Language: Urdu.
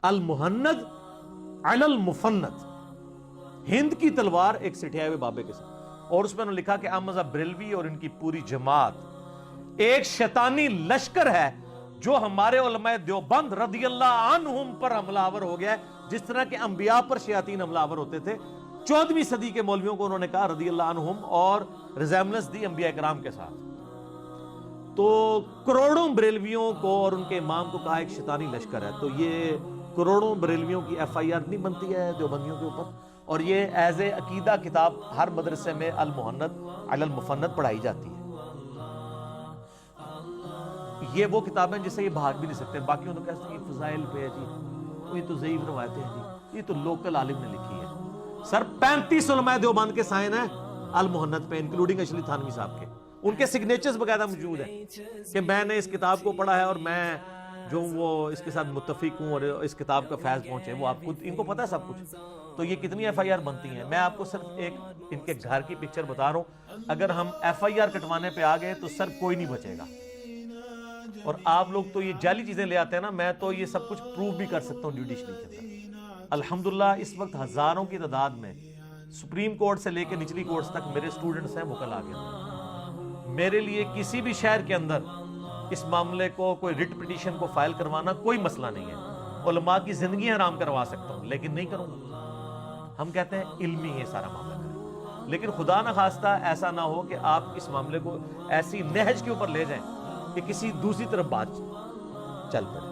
المہند علی المفند، ہند کی تلوار ایک سٹھائے ہوئے بابے کے ساتھ، اور اس میں انہوں نے لکھا کہ احمد بریلوی اور ان کی پوری جماعت ایک شیطانی لشکر ہے جو ہمارے علماء دیوبند رضی اللہ عنہم پر حملہ آور ہو گیا ہے، جس طرح کہ انبیاء پر شیاطین حملہ آور ہوتے تھے۔ 14ویں صدی کے مولویوں کو انہوں نے کہا رضی اللہ عنہم، اور ریزیمبلنس دی انبیاء کرام کے ساتھ۔ تو کروڑوں بریلویوں کو اور ان کے امام کو کہا ایک شیطانی لشکر ہے۔ تو یہ کروڑوں بریلویوں کی ایف آئی آر نہیں بنتی ہے دیوبندیوں کے اوپر، اور یہ ایز اے عقیدہ کتاب ہر مدرسے میں المہند علی المفند پڑھائی جاتی ہے۔ یہ وہ کتابیں جس سے یہ بھاگ بھی نہیں سکتے، باقی انہوں نے کہا کہ فضائل پہ ہے جی، یہ تو ضعیف روایتیں ہیں جی، یہ تو لوکل عالم نے لکھی ہے۔ سر 35 علماء دیوبند کے سائن ہیں المہند پہ، انکلوڈنگ اشلی تھانوی صاحب کے، ان کے سگنیچرز باقاعدہ موجود ہیں کہ میں نے اس کتاب کو پڑھا ہے اور میں جو وہ اس کے ساتھ متفق ہوں اور اس کتاب کا فیض پہنچے، وہ آپ کو ان کو پتہ ہے سب کچھ۔ تو یہ کتنی ایف آئی آر بنتی ہیں، میں آپ کو صرف ایک ان کے گھر کی پکچر بتا رہا ہوں۔ اگر ہم ایف آئی آر کٹوانے پہ آ گئے تو سر کوئی نہیں بچے گا، اور آپ لوگ تو یہ جعلی چیزیں لے آتے ہیں نا، میں تو یہ سب کچھ پروف بھی کر سکتا ہوں جوڈیشری کے اندر۔ الحمدللہ اس وقت ہزاروں کی تعداد میں سپریم کورٹ سے لے کے نچلی کورٹس تک میرے سٹوڈنٹس ہیں، وہ کل آگے ہیں۔ میرے لیے کسی بھی شہر کے اندر اس معاملے کو کوئی ریٹ پٹیشن کو فائل کروانا کوئی مسئلہ نہیں ہے۔ علماء کی زندگی حرام کروا سکتا ہوں لیکن نہیں کروں گا۔ ہم کہتے ہیں علمی ہے سارا معاملہ کریں، لیکن خدا نہ خواستہ ایسا نہ ہو کہ آپ اس معاملے کو ایسی نہج کے اوپر لے جائیں کہ کسی دوسری طرف بات چل پڑے۔